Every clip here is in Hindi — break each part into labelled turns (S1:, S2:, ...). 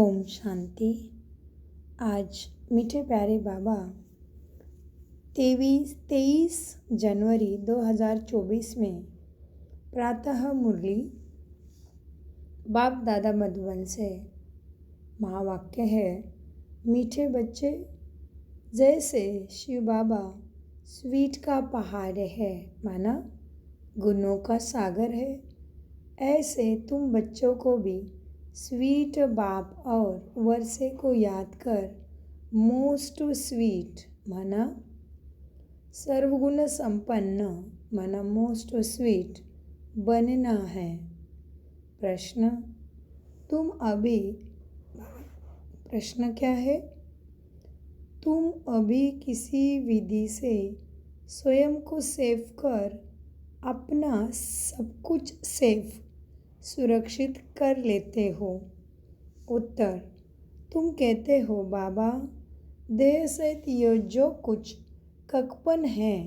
S1: ओम शांति। आज मीठे प्यारे बाबा 23 जनवरी 2024 में प्रातः मुरली बाप दादा मधुबन से महावाक्य है। मीठे बच्चे, जैसे शिव बाबा स्वीट का पहाड़ है, माना गुणों का सागर है, ऐसे तुम बच्चों को भी स्वीट बाप और वर्षे को याद कर मोस्ट स्वीट माना सर्वगुण संपन्न माना मोस्ट स्वीट बनना है। प्रश्न प्रश्न क्या है? तुम अभी किसी विधि से स्वयं को सेव कर अपना सब कुछ सेफ सुरक्षित कर लेते हो। उत्तर: तुम कहते हो बाबा, देह सहित यह जो कुछ ककपन है,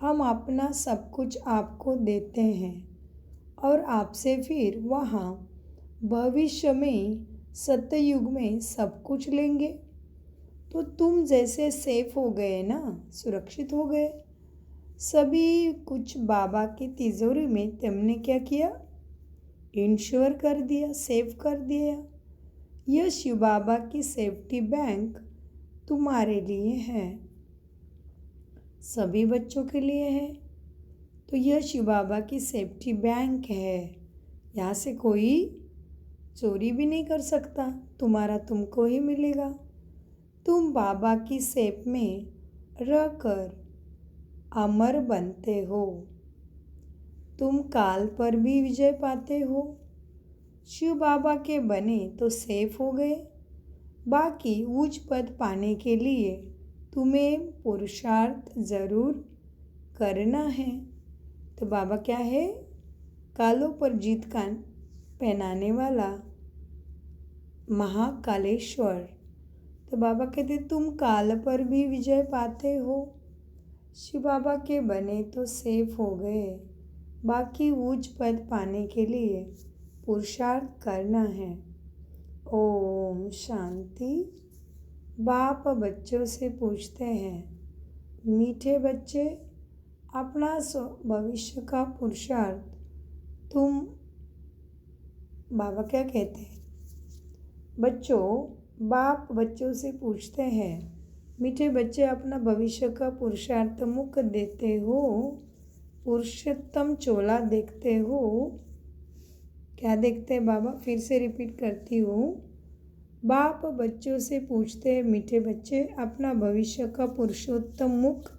S1: हम अपना सब कुछ आपको देते हैं और आपसे फिर वहाँ भविष्य में सतयुग में सब कुछ लेंगे। तो तुम जैसे सेफ हो गए ना, सुरक्षित हो गए। सभी कुछ बाबा की तिजोरी में तुमने क्या किया? इंश्योर कर दिया, सेव कर दिया। यह शिव बाबा की सेफ्टी बैंक तुम्हारे लिए है, सभी बच्चों के लिए है। तो यह शिव बाबा की सेफ्टी बैंक है, यहाँ से कोई चोरी भी नहीं कर सकता, तुम्हारा तुमको ही मिलेगा। तुम बाबा की सेफ में रहकर अमर बनते हो। तुम काल पर भी विजय पाते हो। शिव बाबा के बने तो सेफ हो गए। बाकी उच्च पद पाने के लिए तुम्हें पुरुषार्थ जरूर करना है। तो बाबा क्या है? कालों पर जीत का पहनाने वाला महाकालेश्वर। तो बाबा कहते तुम काल पर भी विजय पाते हो। शिव बाबा के बने तो सेफ हो गए। बाकी उच्च पद पाने के लिए पुरुषार्थ करना है। ओम शांति। बाप बच्चों से पूछते हैं, मीठे बच्चे, अपना भविष्य का पुरुषार्थ तुम बाबा क्या कहते हैं? बच्चों, बाप बच्चों से पूछते हैं, मीठे बच्चे, अपना भविष्य का पुरुषार्थ मुख देते हो, पुरुषोत्तम चोला देखते हो। क्या देखते हैं बाबा? फिर से रिपीट करती हूँ। बाप बच्चों से पूछते हैं, मीठे बच्चे, अपना भविष्य का पुरुषोत्तम मुख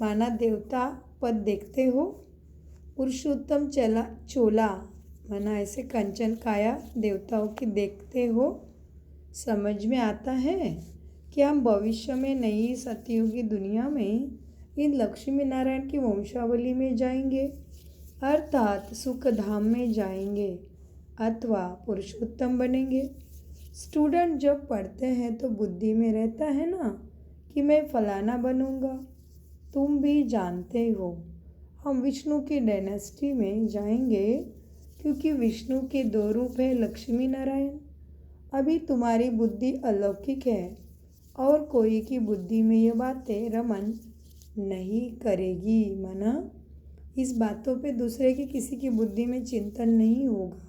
S1: माना देवता पद देखते हो, पुरुषोत्तम चोला माना ऐसे कंचन काया देवताओं की देखते हो। समझ में आता है कि हम भविष्य में नई सतयुगी दुनिया में इन लक्ष्मी नारायण की वंशावली में जाएंगे, अर्थात सुख धाम में जाएंगे अथवा पुरुषोत्तम बनेंगे। स्टूडेंट जब पढ़ते हैं तो बुद्धि में रहता है ना कि मैं फलाना बनूंगा। तुम भी जानते हो हम विष्णु की डायनेस्टी में जाएंगे, क्योंकि विष्णु के दो रूप है, लक्ष्मी नारायण। अभी तुम्हारी बुद्धि अलौकिक है और कोई की बुद्धि में ये बातें रमन नहीं करेगी। माना इस बातों पे दूसरे की किसी की बुद्धि में चिंतन नहीं होगा।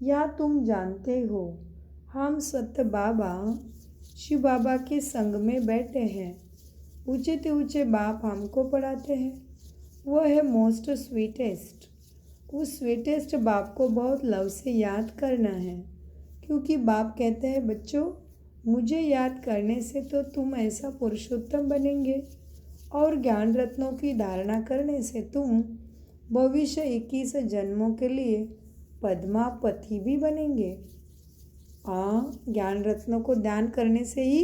S1: या तुम जानते हो हम सत्य बाबा शिव बाबा के संग में बैठे हैं। ऊंचे से ऊंचे बाप हमको पढ़ाते हैं, वह है मोस्ट स्वीटेस्ट। उस स्वीटेस्ट बाप को बहुत लव से याद करना है, क्योंकि बाप कहते हैं, बच्चों, मुझे याद करने से तो तुम ऐसा पुरुषोत्तम बनेंगे और ज्ञान रत्नों की धारणा करने से तुम भविष्य 21 जन्मों के लिए पद्मापति भी बनेंगे। ज्ञान रत्नों को दान करने से ही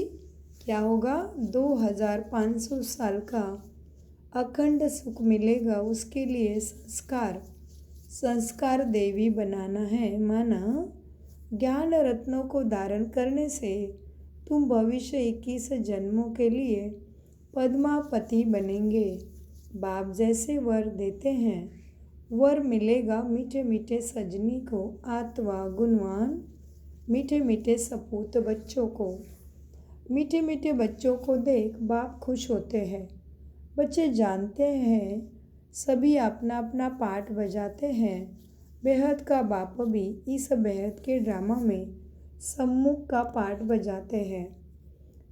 S1: क्या होगा? 2500 साल का अखंड सुख मिलेगा। उसके लिए संस्कार देवी बनाना है। माना ज्ञान रत्नों को धारण करने से तुम भविष्य 21 जन्मों के लिए पद्मापति बनेंगे। बाप जैसे वर देते हैं, वर मिलेगा मीठे मीठे सजनी को, अथवा गुणवान मीठे मीठे सपूत बच्चों को। मीठे मीठे बच्चों को देख बाप खुश होते हैं। बच्चे जानते हैं सभी अपना अपना पार्ट बजाते हैं। बेहद का बाप भी इस बेहद के ड्रामा में सम्मुख का पार्ट बजाते हैं।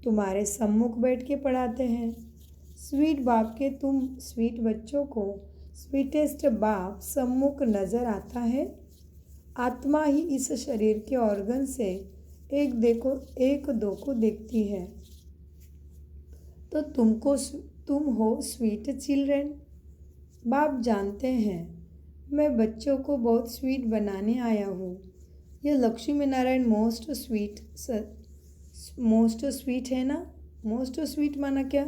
S1: तुम्हारे सम्मुख बैठ के पढ़ाते हैं। स्वीट बाप के तुम स्वीट बच्चों को स्वीटेस्ट बाप सम्मुख नज़र आता है। आत्मा ही इस शरीर के ऑर्गन से एक दो को देखती है। तो तुम हो स्वीट चिल्ड्रन। बाप जानते हैं मैं बच्चों को बहुत स्वीट बनाने आया हूँ। यह लक्ष्मी नारायण मोस्ट स्वीट है ना। मोस्ट स्वीट माना क्या?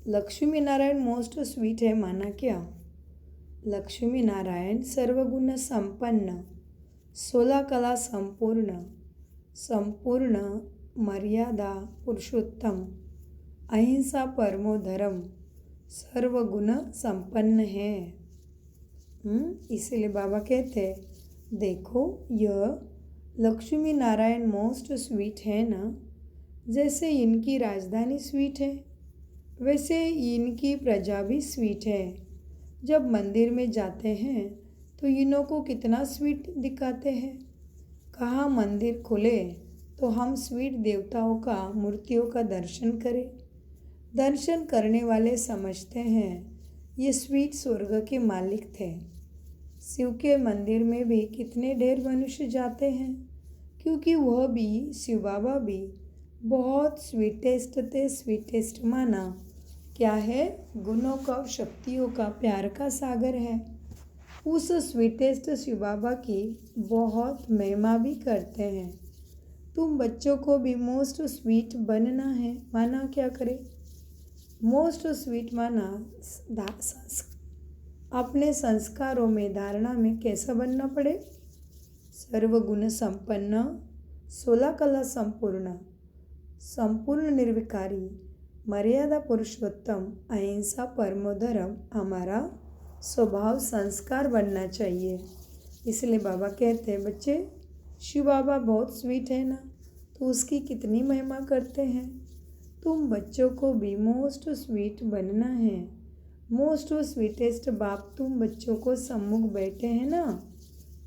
S1: लक्ष्मी नारायण मोस्ट स्वीट है माना क्या? लक्ष्मी नारायण सर्वगुण संपन्न, 16 कला संपूर्ण, संपूर्ण मर्यादा पुरुषोत्तम, अहिंसा परमो धर्म, सर्वगुण संपन्न है। इसलिए बाबा कहते देखो यह लक्ष्मी नारायण मोस्ट स्वीट है ना। जैसे इनकी राजधानी स्वीट है वैसे इनकी प्रजा भी स्वीट है। जब मंदिर में जाते हैं तो इनों को कितना स्वीट दिखाते हैं। कहाँ मंदिर खुले तो हम स्वीट देवताओं का मूर्तियों का दर्शन करें। दर्शन करने वाले समझते हैं ये स्वीट स्वर्ग के मालिक थे। शिव के मंदिर में भी कितने ढेर मनुष्य जाते हैं क्योंकि वह भी शिव बाबा भी बहुत स्वीटेस्ट थे। स्वीटेस्ट माना क्या है? गुणों का और शक्तियों का प्यार का सागर है। उस स्वीटेस्ट शिव बाबा की बहुत महिमा भी करते हैं। तुम बच्चों को भी मोस्ट स्वीट बनना है माना क्या करे? मोस्ट स्वीट माना अपने संस्कारों में धारणा में कैसा बनना पड़े? सर्वगुण संपन्न, 16 कला संपूर्ण, संपूर्ण निर्विकारी, मर्यादा पुरुषोत्तम, अहिंसा परमो धर्म हमारा स्वभाव संस्कार बनना चाहिए। इसलिए बाबा कहते हैं बच्चे शिव बाबा बहुत स्वीट है ना, तो उसकी कितनी महिमा करते हैं। तुम बच्चों को भी मोस्ट स्वीट बनना है। मोस्ट स्वीटेस्ट बाप तुम बच्चों को सम्मुख बैठे हैं ना।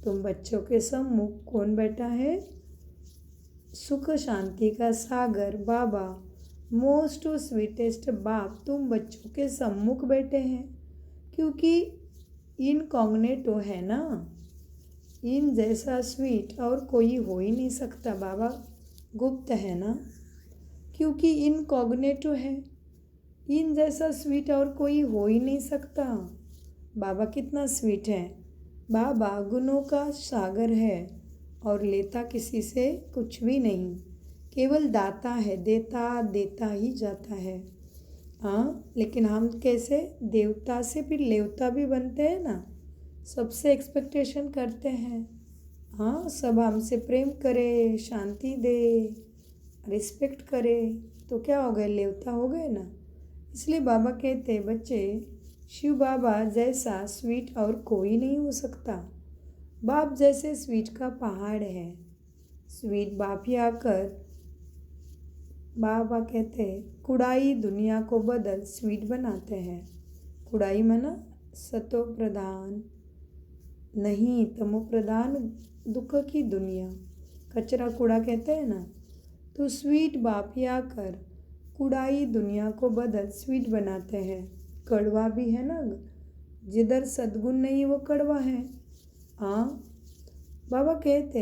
S1: तुम बच्चों के सम्मुख कौन बैठा है? सुख शांति का सागर बाबा मोस्ट स्वीटेस्ट बाप तुम बच्चों के सम्मुख बैठे हैं क्योंकि इनकॉग्निटो है ना। इन जैसा स्वीट और कोई हो ही नहीं सकता। बाबा गुप्त है ना क्योंकि इनकॉग्निटो है। इन जैसा स्वीट और कोई हो ही नहीं सकता। बाबा कितना स्वीट है। बाबा गुणों का सागर है और लेता किसी से कुछ भी नहीं, केवल दाता है। देता ही जाता है। हाँ, लेकिन हम कैसे देवता से फिर लेवता भी बनते हैं ना। सबसे एक्सपेक्टेशन करते हैं। हाँ, सब हमसे प्रेम करे, शांति दे, रिस्पेक्ट करे, तो क्या हो गए? लेवता हो गए ना। इसलिए बाबा कहते हैं बच्चे शिव बाबा जैसा स्वीट और कोई नहीं हो सकता। बाप जैसे स्वीट का पहाड़ है। स्वीट बाप ही आकर बाबा कहते हैं कुड़ाई दुनिया को बदल स्वीट बनाते हैं। कुड़ाई माना सतो प्रधान नहीं तमो प्रधान दुख की दुनिया, कचरा कूड़ा कहते हैं ना। तो स्वीट बाप ही आकर कुड़ाई दुनिया को बदल स्वीट बनाते हैं। कड़वा भी है ना, जिधर सद्गुण नहीं वो कड़वा है। हाँ, बाबा कहते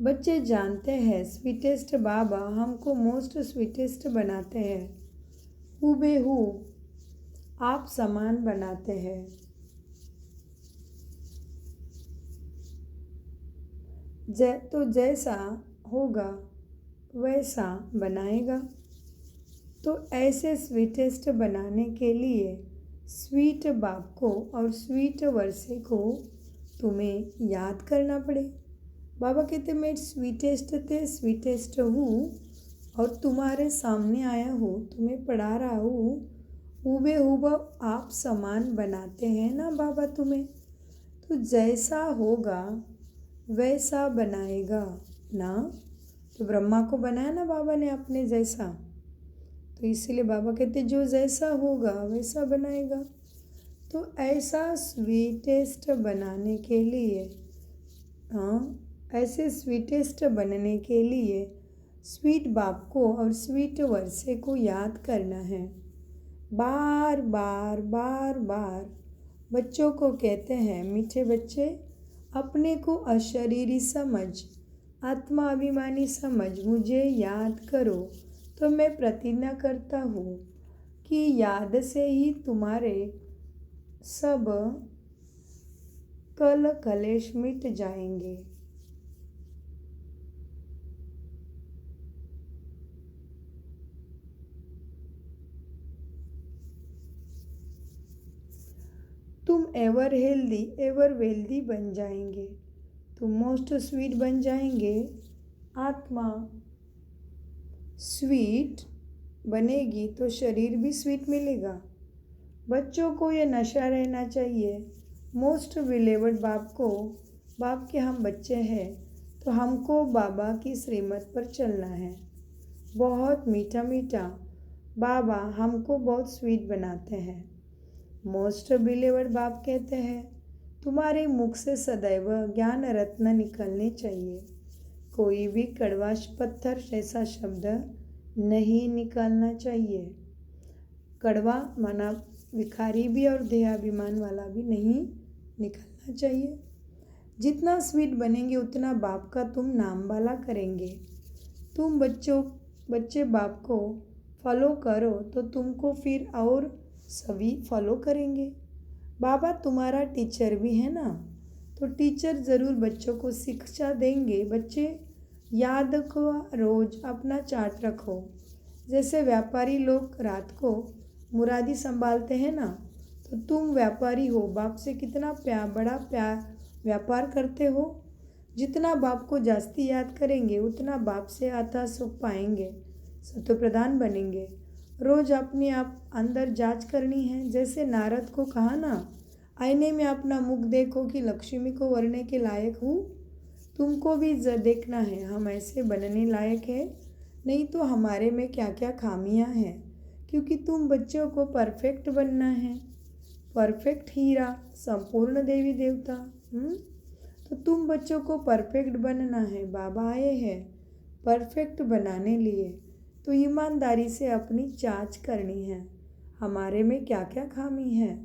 S1: बच्चे जानते हैं स्वीटेस्ट बाबा हमको मोस्ट स्वीटेस्ट बनाते हैं। हूबेहू आप समान बनाते हैं। तो जैसा होगा वैसा बनाएगा। तो ऐसे स्वीटेस्ट बनाने के लिए स्वीट बाप को और स्वीट वर्षे को तुम्हें याद करना पड़े। बाबा कहते मैं स्वीटेस्ट हूँ और तुम्हारे सामने आया हूँ, तुम्हें पढ़ा रहा हूँ। हूबेहूब आप समान बनाते हैं ना बाबा तुम्हें। तो जैसा होगा वैसा बनाएगा ना। तो ब्रह्मा को बनाया ना बाबा ने अपने जैसा, तो इसीलिए बाबा कहते जो जैसा होगा वैसा बनाएगा। तो ऐसा स्वीटेस्ट बनाने के लिए, हाँ, ऐसे स्वीटेस्ट बनने के लिए स्वीट बाप को और स्वीट वर्षे को याद करना है। बार बार बार बार बच्चों को कहते हैं, मीठे बच्चे, अपने को अशरीरी समझ, आत्मा अभिमानी समझ मुझे याद करो। तो मैं प्रतिज्ञा करता हूँ कि याद से ही तुम्हारे सब कल कलेश मिट जाएंगे। तुम एवर हेल्दी एवर वेल्दी बन जाएंगे। तुम मोस्ट स्वीट बन जाएंगे। आत्मा स्वीट बनेगी तो शरीर भी स्वीट मिलेगा। बच्चों को ये नशा रहना चाहिए। मोस्ट बिलीवर्ड बाप को, बाप के हम बच्चे हैं तो हमको बाबा की श्रीमत पर चलना है। बहुत मीठा मीठा बाबा हमको बहुत स्वीट बनाते हैं। मोस्ट बिलीवर्ड बाप कहते हैं, तुम्हारे मुख से सदैव ज्ञान रत्न निकलने चाहिए। कोई भी कड़वा पत्थर जैसा शब्द नहीं निकलना चाहिए। कड़वा माना विकारी भी और देहाभिमान वाला भी नहीं निकलना चाहिए। जितना स्वीट बनेंगे उतना बाप का तुम नाम वाला करेंगे। तुम बच्चे बाप को फॉलो करो तो तुमको फिर और सभी फॉलो करेंगे। बाबा तुम्हारा टीचर भी है ना, तो टीचर ज़रूर बच्चों को शिक्षा देंगे। बच्चे याद को रोज़ अपना चार्ट रखो। जैसे व्यापारी लोग रात को मुरादी संभालते हैं ना, तो तुम व्यापारी हो, बाप से कितना बड़ा व्यापार करते हो। जितना बाप को जास्ती याद करेंगे उतना बाप से आता सुख पाएंगे, सत्व प्रधान बनेंगे। रोज़ अपने आप अंदर जांच करनी है। जैसे नारद को कहा ना, आईने में अपना मुख देखो कि लक्ष्मी को वरने के लायक हूँ। तुमको भी देखना है हम ऐसे बनने लायक है, नहीं तो हमारे में क्या क्या खामियां हैं। क्योंकि तुम बच्चों को परफेक्ट बनना है, परफेक्ट हीरा, संपूर्ण देवी देवता। तो तुम बच्चों को परफेक्ट बनना है। बाबा आए हैं परफेक्ट बनाने लिए, तो ईमानदारी से अपनी जांच करनी है, हमारे में क्या क्या खामी है,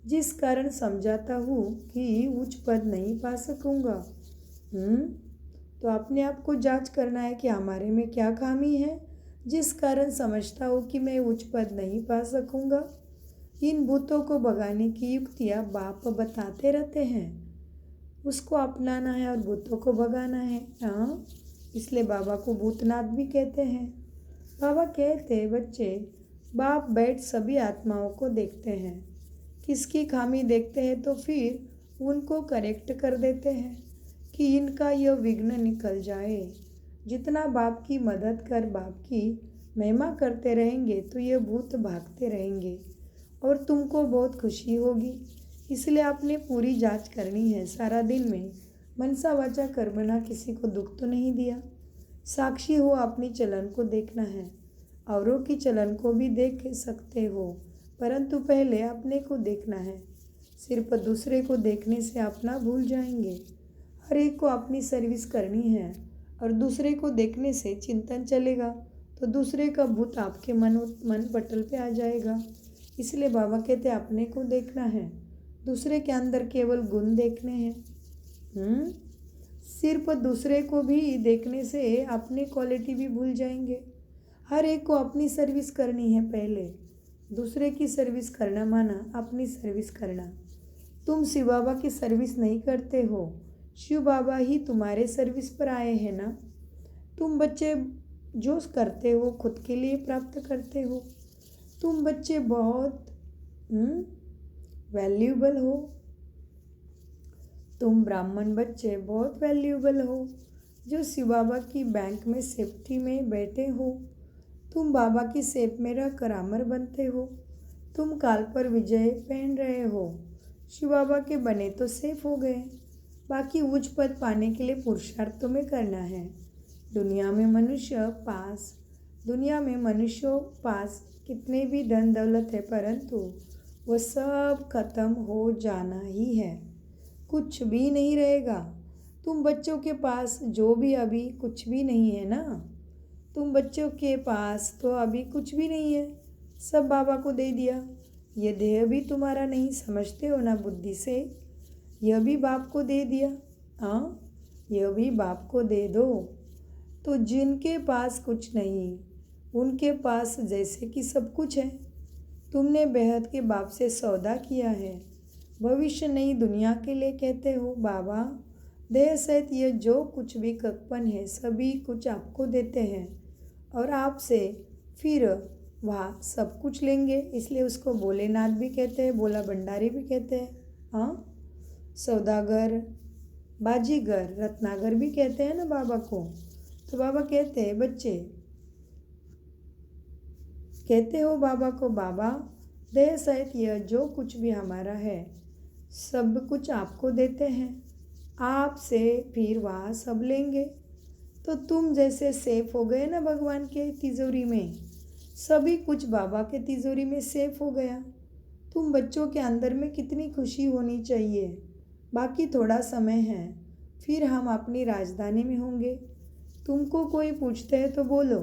S1: जिस कारण समझाता हूँ कि उच्च पद नहीं पा सकूँगा। तो अपने आप को जांच करना है कि हमारे में क्या खामी है, जिस कारण समझता हूँ कि मैं उच्च पद नहीं पा सकूँगा। इन भूतों को भगाने की युक्तियाँ बाप बताते रहते हैं, उसको अपनाना है और भूतों को भगाना है। हाँ, इसलिए बाबा को भूतनाथ भी कहते हैं। बाबा कहते हैं, बच्चे, बाप बैठ सभी आत्माओं को देखते हैं। किसकी खामी देखते हैं तो फिर उनको करेक्ट कर देते हैं कि इनका यह विघ्न निकल जाए। जितना बाप की मदद कर बाप की महिमा करते रहेंगे तो ये भूत भागते रहेंगे और तुमको बहुत खुशी होगी। इसलिए आपने पूरी जांच करनी है। सारा दिन में मनसा वाचा कर्मणा किसी को दुख तो नहीं दिया। साक्षी हो, अपनी चलन को देखना है। औरों की चलन को भी देख सकते हो, परंतु पहले अपने को देखना है। सिर्फ दूसरे को देखने से अपना भूल जाएंगे। हर एक को अपनी सर्विस करनी है और दूसरे को देखने से चिंतन चलेगा तो दूसरे का भूत आपके मन पटल पे आ जाएगा। इसलिए बाबा कहते हैं अपने को देखना है, दूसरे के अंदर केवल गुण देखने हैं। सिर्फ दूसरे को भी देखने से अपनी क्वालिटी भी भूल जाएंगे। हर एक को अपनी सर्विस करनी है। पहले दूसरे की सर्विस करना माना अपनी सर्विस करना। तुम शिव बाबा की सर्विस नहीं करते हो, शिव बाबा ही तुम्हारे सर्विस पर आए हैं ना। तुम बच्चे जो करते हो खुद के लिए प्राप्त करते हो। तुम बच्चे बहुत वैल्यूएबल हो। तुम ब्राह्मण बच्चे बहुत वैल्यूएबल हो जो शिव बाबा की बैंक में सेफ्टी में बैठे हो। तुम बाबा की सेप में रहकर अमर बनते हो। तुम काल पर विजय पहन रहे हो। शिव बाबा के बने तो सेफ हो गए। बाकी उच्च पद पाने के लिए पुरुषार्थ तुम्हें करना है। दुनिया में मनुष्यों पास कितने भी धन दौलत है, परंतु वह सब खत्म हो जाना ही है, कुछ भी नहीं रहेगा। तुम बच्चों के पास जो भी अभी कुछ भी नहीं है ना, तुम बच्चों के पास तो अभी कुछ भी नहीं है, सब बाबा को दे दिया। यह देह भी तुम्हारा नहीं, समझते हो ना बुद्धि से। यह भी बाप को दे दिया। हाँ, यह भी बाप को दे दो। तो जिनके पास कुछ नहीं, उनके पास जैसे कि सब कुछ है। तुमने बेहद के बाप से सौदा किया है, भविष्य नई दुनिया के लिए कहते हो। बाबा देह सहित यह जो कुछ भी कपन है, सभी कुछ आपको देते हैं और आपसे फिर वह सब कुछ लेंगे। इसलिए उसको भोलेनाथ भी कहते हैं, भोला भंडारी भी कहते हैं। हाँ, सौदागर, बाजीगर, रत्नागर भी कहते हैं ना बाबा को। तो बाबा कहते हैं, बच्चे कहते हो बाबा को, बाबा देह सहित यह जो कुछ भी हमारा है, सब कुछ आपको देते हैं, आपसे फिर वह सब लेंगे। तो तुम जैसे सेफ हो गए ना भगवान के तिजोरी में, सभी कुछ बाबा के तिजोरी में सेफ हो गया। तुम बच्चों के अंदर में कितनी खुशी होनी चाहिए। बाकी थोड़ा समय है, फिर हम अपनी राजधानी में होंगे। तुमको कोई पूछते है तो बोलो,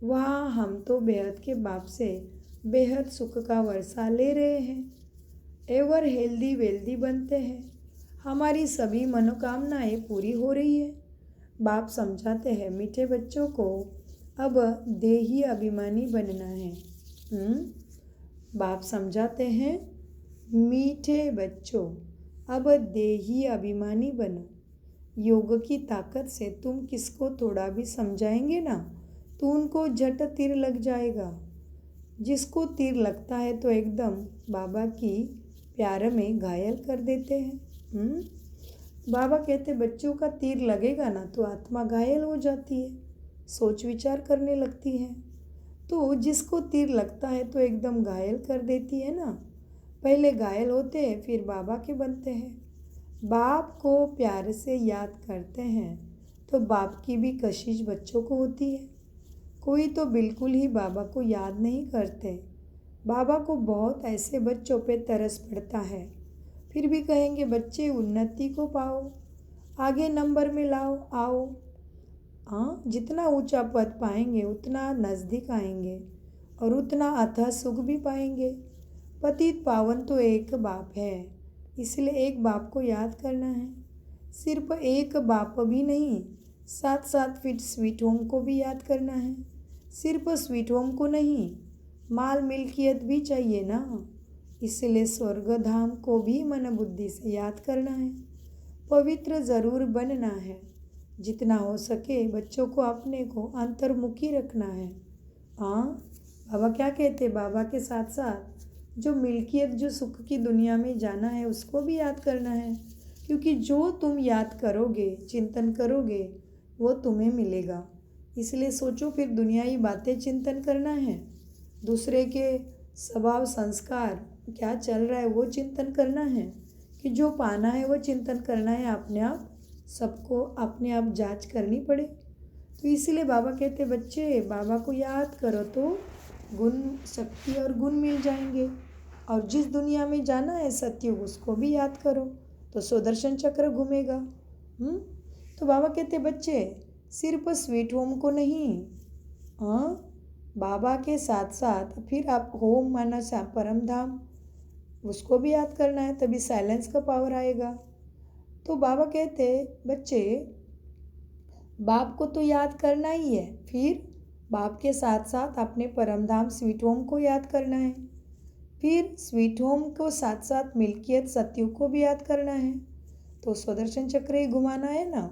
S1: वाह हम तो बेहद के बाप से बेहद सुख का वर्षा ले रहे हैं, एवर हेल्दी वेल्दी बनते हैं, हमारी सभी मनोकामनाएं पूरी हो रही है। बाप समझाते हैं, मीठे बच्चों को अब देही अभिमानी बनना है। बाप समझाते हैं, मीठे बच्चों अब देही अभिमानी बनो। योग की ताकत से तुम किसको थोड़ा भी समझाएंगे ना, तो उनको झट तीर लग जाएगा। जिसको तीर लगता है तो एकदम बाबा की प्यार में घायल कर देते हैं। बाबा कहते बच्चों का तीर लगेगा ना तो आत्मा घायल हो जाती है, सोच विचार करने लगती है। तो जिसको तीर लगता है तो एकदम घायल कर देती है ना। पहले घायल होते हैं, फिर बाबा के बनते हैं। बाप को प्यार से याद करते हैं तो बाप की भी कशिश बच्चों को होती है। कोई तो बिल्कुल ही बाबा को याद नहीं करते। बाबा को बहुत ऐसे बच्चों पे तरस पड़ता है, फिर भी कहेंगे बच्चे उन्नति को पाओ, आगे नंबर में आओ। हाँ, जितना ऊंचा पद पाएंगे उतना नज़दीक आएंगे और उतना अथाह सुख भी पाएंगे। पतित पावन तो एक बाप है, इसलिए एक बाप को याद करना है। सिर्फ एक बाप भी नहीं, साथ साथ फिर स्वीट होम को भी याद करना है। सिर्फ स्वीट होम को नहीं, माल मिल्कियत भी चाहिए ना, इसलिए स्वर्ग धाम को भी मन बुद्धि से याद करना है। पवित्र ज़रूर बनना है। जितना हो सके बच्चों को अपने को अंतर्मुखी रखना है। हाँ, बाबा क्या कहते, बाबा के साथ साथ जो मिल्कियत, जो सुख की दुनिया में जाना है, उसको भी याद करना है। क्योंकि जो तुम याद करोगे, चिंतन करोगे, वो तुम्हें मिलेगा। इसलिए सोचो, फिर दुनियाई बातें चिंतन करना है, दूसरे के स्वभाव संस्कार क्या चल रहा है वो चिंतन करना है, कि जो पाना है वो चिंतन करना है। अपने आप सबको अपने आप जांच करनी पड़े। तो इसीलिए बाबा कहते बच्चे बाबा को याद करो तो गुण, शक्ति और गुण मिल जाएंगे। और जिस दुनिया में जाना है सत्युग, उसको भी याद करो तो सुदर्शन चक्र घूमेगा। तो बाबा कहते बच्चे सिर्फ स्वीट होम को नहीं, हाँ, बाबा के साथ साथ फिर आप होम माना परम धाम, उसको भी याद करना है, तभी साइलेंस का पावर आएगा। तो बाबा कहते बच्चे बाप को तो याद करना ही है, फिर बाप के साथ साथ अपने परम धाम स्वीट होम को याद करना है, फिर स्वीट होम को साथ साथ मिल्कियत सत्युग को भी याद करना है। तो स्वदर्शन चक्र ही घुमाना है ना,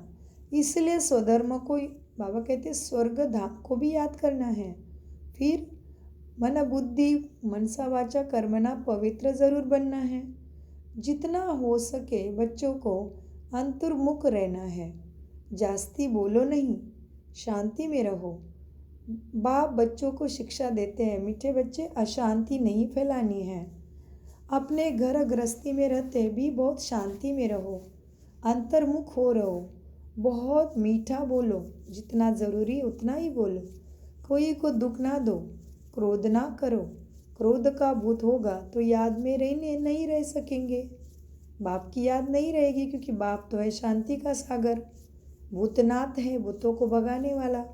S1: इसलिए स्वधर्म को बाबा कहते स्वर्ग धाम को भी याद करना है। फिर मन बुद्धि मनसा वाचा कर्मणा पवित्र ज़रूर बनना है। जितना हो सके बच्चों को अंतर्मुख रहना है, जास्ती बोलो नहीं, शांति में रहो। बाप बच्चों को शिक्षा देते हैं, मीठे बच्चे अशांति नहीं फैलानी है। अपने घर गृहस्थी में रहते भी बहुत शांति में रहो, अंतर्मुख हो रहो, बहुत मीठा बोलो, जितना ज़रूरी उतना ही बोलो, कोई को दुख ना दो, क्रोध ना करो। क्रोध का भूत होगा तो याद में रहने नहीं रह सकेंगे, बाप की याद नहीं रहेगी, क्योंकि बाप तो है शांति का सागर, भूतनाथ है, भूतों को भगाने वाला।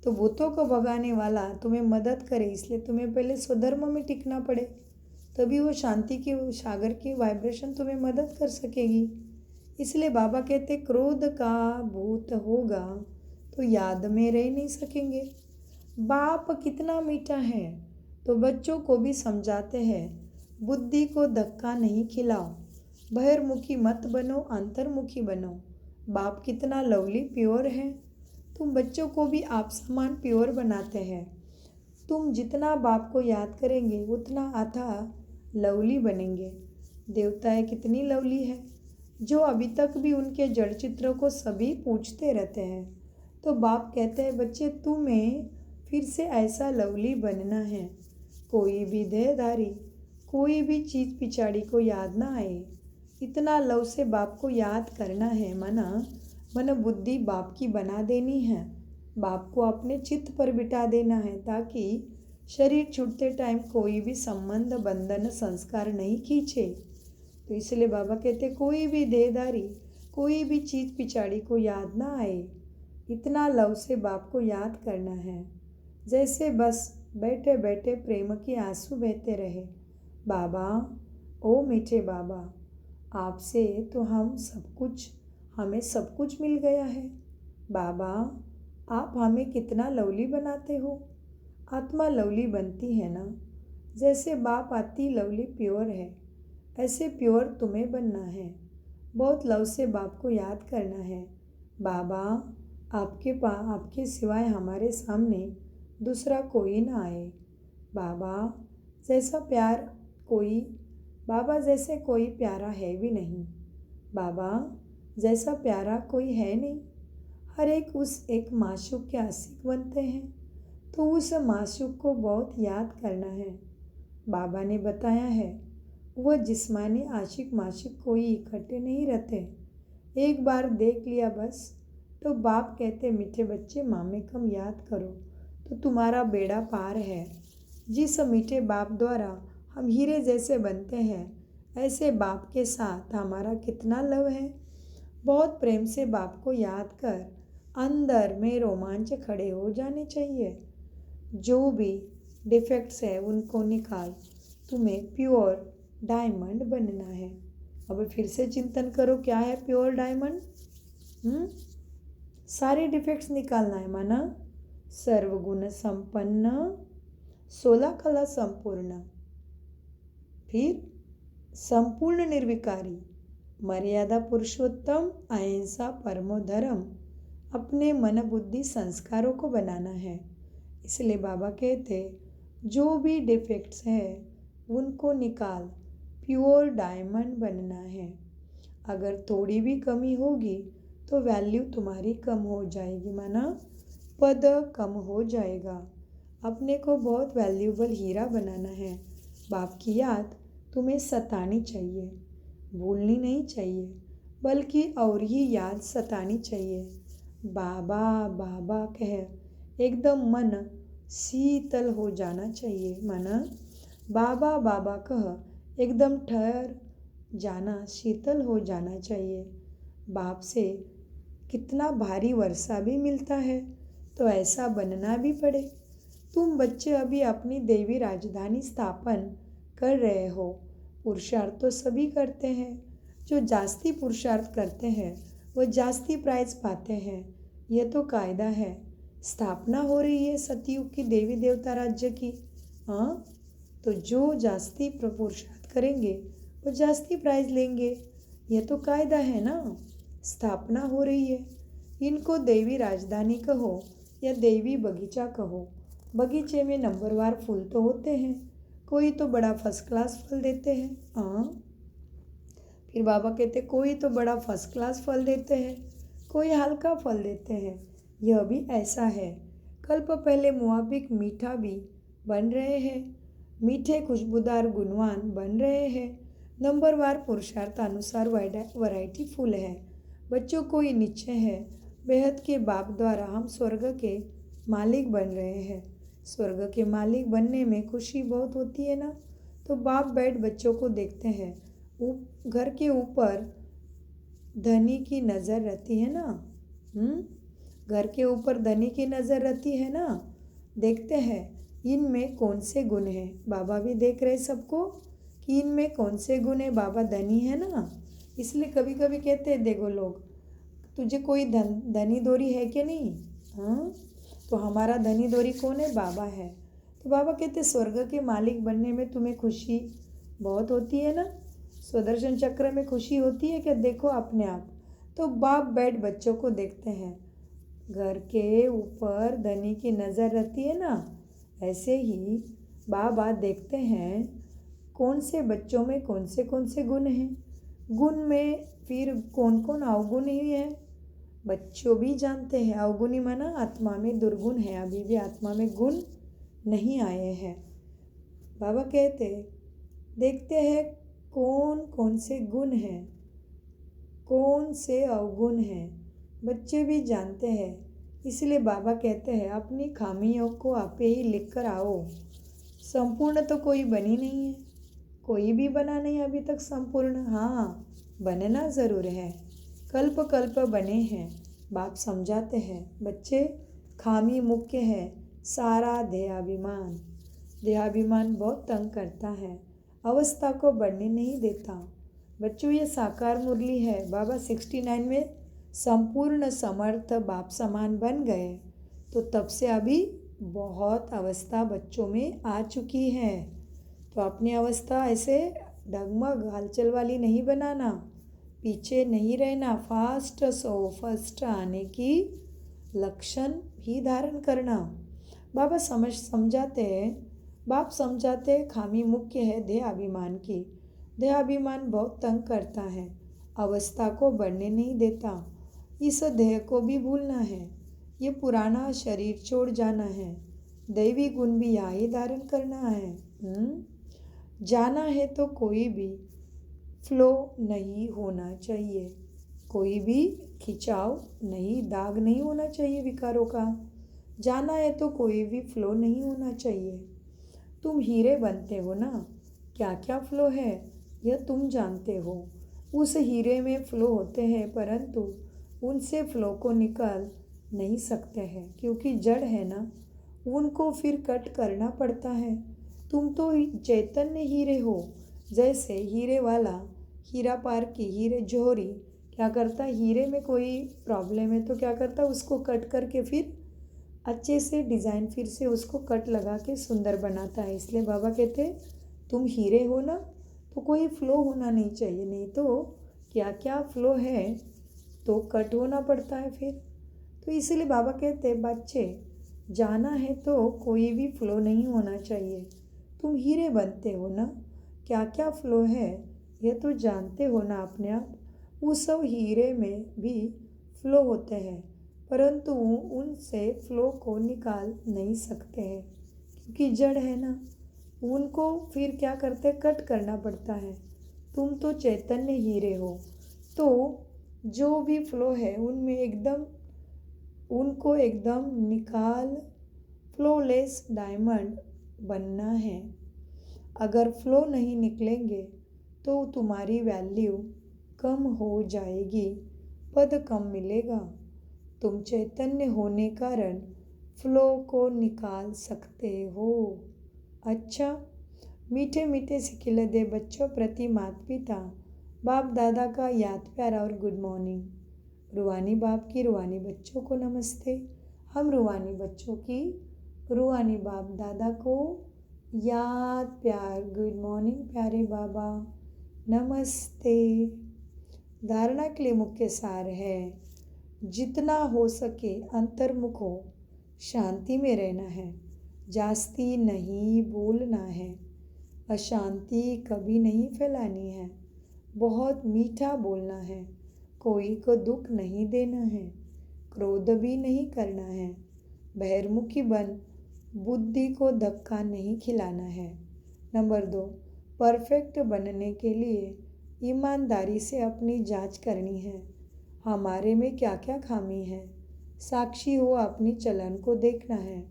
S1: तो भूतों को भगाने वाला तुम्हें मदद करे, इसलिए तुम्हें पहले स्वधर्म में टिकना पड़े, तभी वो शांति की सागर की वाइब्रेशन तुम्हें मदद कर सकेगी। इसलिए बाबा कहते क्रोध का भूत होगा तो याद में रह नहीं सकेंगे। बाप कितना मीठा है, तो बच्चों को भी समझाते हैं, बुद्धि को धक्का नहीं खिलाओ, बहिर्मुखी मत बनो, अंतर्मुखी बनो। बाप कितना लवली प्योर है, तुम बच्चों को भी आप समान प्योर बनाते हैं। तुम जितना बाप को याद करेंगे उतना अथाह लवली बनेंगे। देवताएं कितनी लवली है, जो अभी तक भी उनके जड़ चित्रों को सभी पूछते रहते हैं। तो बाप कहते हैं बच्चे तुम्हें फिर से ऐसा लवली बनना है, कोई भी देहधारी, कोई भी चीज़ पिछाड़ी को याद ना आए, इतना लव से बाप को याद करना है। मन बुद्धि बाप की बना देनी है, बाप को अपने चित्त पर बिठा देना है, ताकि शरीर छूटते टाइम कोई भी संबंध बंधन संस्कार नहीं खींचे। तो इसलिए बाबा कहते कोई भी देहधारी, कोई भी चीज़ पिछाड़ी को याद ना आए, इतना लव से बाप को याद करना है, जैसे बस बैठे बैठे प्रेम के आंसू बहते रहे। बाबा, ओ मीठे बाबा, आपसे तो हमें सब कुछ मिल गया है। बाबा, आप हमें कितना लवली बनाते हो। आत्मा लवली बनती है ना, जैसे बाप अति लवली प्योर है, ऐसे प्योर तुम्हें बनना है। बहुत लव से बाप को याद करना है। बाबा, आपके सिवाय हमारे सामने दूसरा कोई ना आए। बाबा जैसे कोई प्यारा है भी नहीं। बाबा जैसा प्यारा कोई है नहीं। हर एक उस एक माशूक के आशिक बनते हैं, तो उस माशूक को बहुत याद करना है। बाबा ने बताया है वह जिस्मानी आशिक माशिक कोई इकट्ठे नहीं रहते, एक बार देख लिया बस। तो बाप कहते मीठे बच्चे मामे कम याद करो तो तुम्हारा बेड़ा पार है। जिस मीठे बाप द्वारा हम हीरे जैसे बनते हैं, ऐसे बाप के साथ हमारा कितना लव है। बहुत प्रेम से बाप को याद कर अंदर में रोमांच खड़े हो जाने चाहिए। जो भी डिफेक्ट्स है उनको निकाल, तुम्हें प्योर डायमंड बनना है। अब फिर से चिंतन करो, क्या है प्योर डायमंड? सारे डिफेक्ट्स निकालना है। माना सर्वगुण संपन्न, 16 कला संपूर्ण, फिर संपूर्ण निर्विकारी, मर्यादा पुरुषोत्तम, अहिंसा परमो धर्म। अपने मन बुद्धि संस्कारों को बनाना है। इसलिए बाबा कहते जो भी डिफेक्ट्स है उनको निकाल, प्योर डायमंड बनना है। अगर थोड़ी भी कमी होगी तो वैल्यू तुम्हारी कम हो जाएगी, माना पद कम हो जाएगा। अपने को बहुत वैल्यूबल हीरा बनाना है। बाप की याद तुम्हें सतानी चाहिए, भूलनी नहीं चाहिए, बल्कि और ही याद सतानी चाहिए। बाबा बाबा कह एकदम मन शीतल हो जाना चाहिए। माना बाबा बाबा कह एकदम ठहर जाना, शीतल हो जाना चाहिए। बाप से कितना भारी वर्षा भी मिलता है, तो ऐसा बनना भी पड़े। तुम बच्चे अभी अपनी देवी राजधानी स्थापन कर रहे हो। पुरुषार्थ तो सभी करते हैं, जो जास्ती पुरुषार्थ करते हैं वो जास्ती प्राइज पाते हैं, यह तो कायदा है। स्थापना हो रही है सतयुग की देवी देवता राज्य की। हाँ, तो जो जास्ती पुरुषार्थ करेंगे वो जास्ती प्राइज लेंगे, यह तो कायदा है ना। स्थापना हो रही है, इनको देवी राजधानी कहो या देवी बगीचा कहो। बगीचे में नंबरवार फूल तो होते हैं, कोई तो बड़ा फर्स्ट क्लास फल देते हैं। हाँ, फिर बाबा कहते कोई तो बड़ा फर्स्ट क्लास फल देते हैं, कोई हल्का फल देते हैं। यह भी ऐसा है, कल्प पहले मुआबिक मीठा भी बन रहे हैं, मीठे खुशबूदार गुणवान बन रहे हैं। नंबरवार पुरुषार्थ अनुसार वैरायटी फूल है। बच्चों को ये निश्चय है, बेहद के बाप द्वारा हम स्वर्ग के मालिक बन रहे हैं। स्वर्ग के मालिक बनने में खुशी बहुत होती है ना। तो बाप बैठ बच्चों को देखते हैं। घर के ऊपर धनी की नज़र रहती है ना। घर के ऊपर धनी की नज़र रहती है ना। देखते हैं इनमें कौन से गुण हैं। बाबा भी देख रहे सबको कि इनमें कौन से गुण है। बाबा धनी है ना, इसलिए कभी कभी कहते हैं देखो लोग, तुझे कोई धनी दोरी है कि नहीं। हाँ, तो हमारा धनी दोरी कौन है? बाबा है। तो बाबा कहते स्वर्ग के मालिक बनने में तुम्हें खुशी बहुत होती है ना। सुदर्शन चक्र में खुशी होती है क्या? देखो अपने आप। तो बाप बैठ बच्चों को देखते हैं। घर के ऊपर धनी की नज़र रहती है ना, ऐसे ही बाबा देखते हैं कौन से बच्चों में कौन से गुण हैं। गुण में फिर कौन कौन अवगुण ही है। बच्चों भी जानते हैं अवगुणी माना आत्मा में दुर्गुण है, अभी भी आत्मा में गुण नहीं आए हैं। बाबा कहते देखते हैं कौन कौन से गुण हैं, कौन से अवगुण हैं। बच्चे भी जानते हैं, इसलिए बाबा कहते हैं अपनी खामियों को आप ही लिख कर आओ। संपूर्ण तो कोई बनी नहीं है, कोई भी बना नहीं अभी तक संपूर्ण। हाँ, बनना ज़रूर है, कल्प कल्प बने हैं। बाप समझाते हैं बच्चे खामी मुख्य है सारा देहाभिमान। देहाभिमान बहुत तंग करता है, अवस्था को बढ़ने नहीं देता। बच्चों ये साकार मुरली है। बाबा 69 में संपूर्ण समर्थ बाप समान बन गए, तो तब से अभी बहुत अवस्था बच्चों में आ चुकी है। तो अपनी अवस्था ऐसे डगमग हलचल वाली नहीं बनाना, पीछे नहीं रहना, फास्ट सो फर्स्ट आने की लक्षण भी धारण करना। बाबा समझाते हैं, बाप समझाते हैं खामी मुख्य है देह अभिमान की। देह अभिमान बहुत तंग करता है, अवस्था को बढ़ने नहीं देता। इस देह को भी भूलना है, ये पुराना शरीर छोड़ जाना है, दैवी गुण भी यहाँ ही धारण करना है। जाना है तो कोई भी फ्लो नहीं होना चाहिए, कोई भी खिंचाव नहीं, दाग नहीं होना चाहिए विकारों का। जाना है तो कोई भी फ्लो नहीं होना चाहिए। तुम हीरे बनते हो ना, क्या क्या फ्लो है यह तुम जानते हो। उस हीरे में फ्लो होते हैं, परंतु उनसे फ्लो को निकाल नहीं सकते हैं, क्योंकि जड़ है ना, उनको फिर कट करना पड़ता है। तुम तो चैतन्य हीरे हो। जैसे हीरे वाला हीरा पार की हीरे जोहरी क्या करता, हीरे में कोई प्रॉब्लम है तो क्या करता, उसको कट करके फिर अच्छे से डिज़ाइन फिर से उसको कट लगा के सुंदर बनाता है। इसलिए बाबा कहते तुम हीरे हो ना, तो कोई फ्लो होना नहीं चाहिए, नहीं तो क्या क्या फ्लो है तो कट होना पड़ता है फिर। तो इसीलिए बाबा कहते बच्चे जाना है तो कोई भी फ्लो नहीं होना चाहिए। तुम हीरे बनते हो ना, क्या क्या फ्लो है यह तो जानते हो ना अपने आप। उस सब हीरे में भी फ्लो होते हैं, परंतु उनसे फ्लो को निकाल नहीं सकते हैं, क्योंकि जड़ है ना, उनको फिर क्या करते, कट करना पड़ता है। तुम तो चैतन्य हीरे हो, तो जो भी फ्लो है उनमें एकदम उनको एकदम निकाल फ्लोलेस डायमंड बनना है। अगर फ्लो नहीं निकलेंगे तो तुम्हारी वैल्यू कम हो जाएगी, पद कम मिलेगा। तुम चैतन्य होने कारण फ्लो को निकाल सकते हो। अच्छा, मीठे मीठे सिखिले दे बच्चों प्रति माता पिता बाप दादा का याद प्यारा और गुड मॉर्निंग। रूहानी बाप की रूहानी बच्चों को नमस्ते। हम रूहानी बच्चों की रूहानी बाप दादा को याद प्यार गुड मॉर्निंग प्यारे बाबा नमस्ते। धारणा के लिए मुख्य सार है, जितना हो सके अंतर्मुख हो, शांति में रहना है, जास्ती नहीं बोलना है, अशांति कभी नहीं फैलानी है, बहुत मीठा बोलना है, कोई को दुख नहीं देना है, क्रोध भी नहीं करना है, बहिर्मुखी बन बुद्धि को धक्का नहीं खिलाना है। नंबर 2, परफेक्ट बनने के लिए ईमानदारी से अपनी जांच करनी है। हमारे में क्या क्या खामी है। साक्षी हो अपनी चलन को देखना है।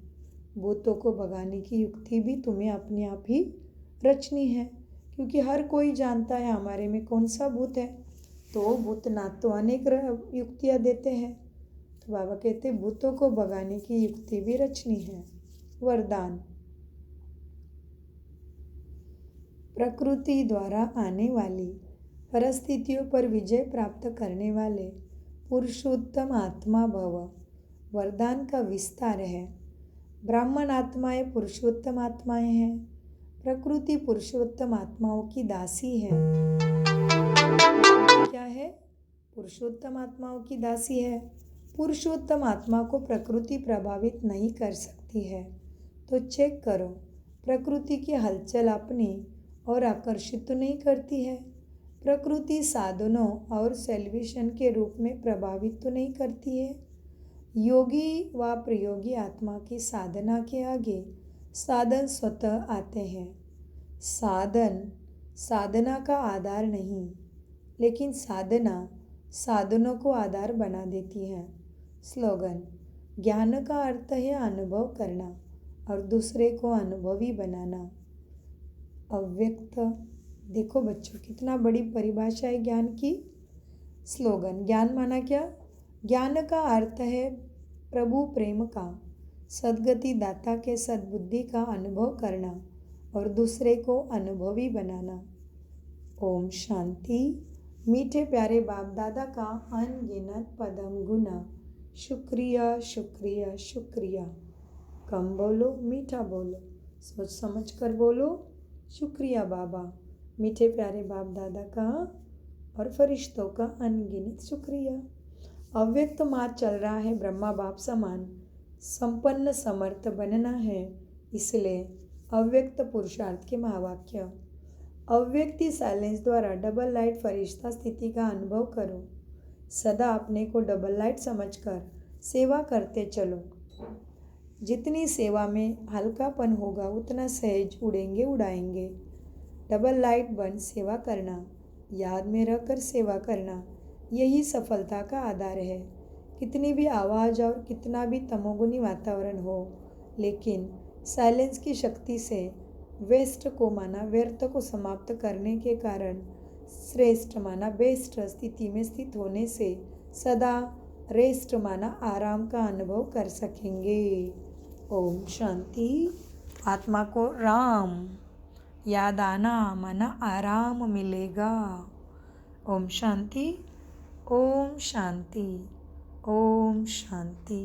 S1: भूतों को भगाने की युक्ति भी तुम्हें अपने आप ही रचनी है, क्योंकि हर कोई जानता है हमारे में कौन सा भूत है। तो भूतनाथ तो अनेक युक्तियाँ देते हैं। तो बाबा कहते भूतों को भगाने की युक्ति भी रचनी है। वरदान। प्रकृति द्वारा आने वाली परिस्थितियों पर विजय प्राप्त करने वाले पुरुषोत्तम आत्मा भव। वरदान का विस्तार है। ब्राह्मण आत्माएं पुरुषोत्तम आत्माएं हैं। प्रकृति पुरुषोत्तम आत्माओं की दासी है। क्या है? पुरुषोत्तम आत्माओं की दासी है। पुरुषोत्तम आत्मा को प्रकृति प्रभावित नहीं कर सकती है। तो चेक करो, प्रकृति की हलचल अपनी और आकर्षित तो नहीं करती है। प्रकृति साधनों और सेल्वेशन के रूप में प्रभावित तो नहीं करती है। योगी व प्रयोगी आत्मा की साधना के आगे साधन स्वतः आते हैं। साधन साधना का आधार नहीं, लेकिन साधना साधनों को आधार बना देती है। स्लोगन। ज्ञान का अर्थ है अनुभव करना और दूसरे को अनुभवी बनाना। अव्यक्त। देखो बच्चों, कितना बड़ी परिभाषा है ज्ञान की। स्लोगन। ज्ञान माना क्या? ज्ञान का अर्थ है प्रभु प्रेम का, सद्गति दाता के सद्बुद्धि का अनुभव करना और दूसरे को अनुभवी बनाना। ओम शांति। मीठे प्यारे बाप दादा का अनगिनत पदम गुना शुक्रिया शुक्रिया शुक्रिया। कम बोलो, मीठा बोलो, सोच समझ कर बोलो। शुक्रिया बाबा। मीठे प्यारे बाप दादा का और फरिश्तों का अनगिनत शुक्रिया। अव्यक्त मार्ग चल रहा है ब्रह्मा बाप समान संपन्न समर्थ बनना है, इसलिए अव्यक्त पुरुषार्थ के महावाक्य। अव्यक्ति साइलेंस द्वारा डबल लाइट फरिश्ता स्थिति का अनुभव करो। सदा अपने को डबल लाइट समझकर सेवा करते चलो। जितनी सेवा में हल्कापन होगा उतना सहज उड़ेंगे उड़ाएंगे। डबल लाइट बन सेवा करना, याद में रखकर सेवा करना, यही सफलता का आधार है। कितनी भी आवाज़ और कितना भी तमोगुनी वातावरण हो, लेकिन साइलेंस की शक्ति से वेस्ट को माना व्यर्थ को समाप्त करने के कारण श्रेष्ठ माना बेस्ट स्थिति में स्थित होने से सदा रेस्ट माना आराम का अनुभव कर सकेंगे। ओम शांति। आत्मा को राम याद आना माना आराम मिलेगा। ओम शांति। ओम शांति। ओम शांति।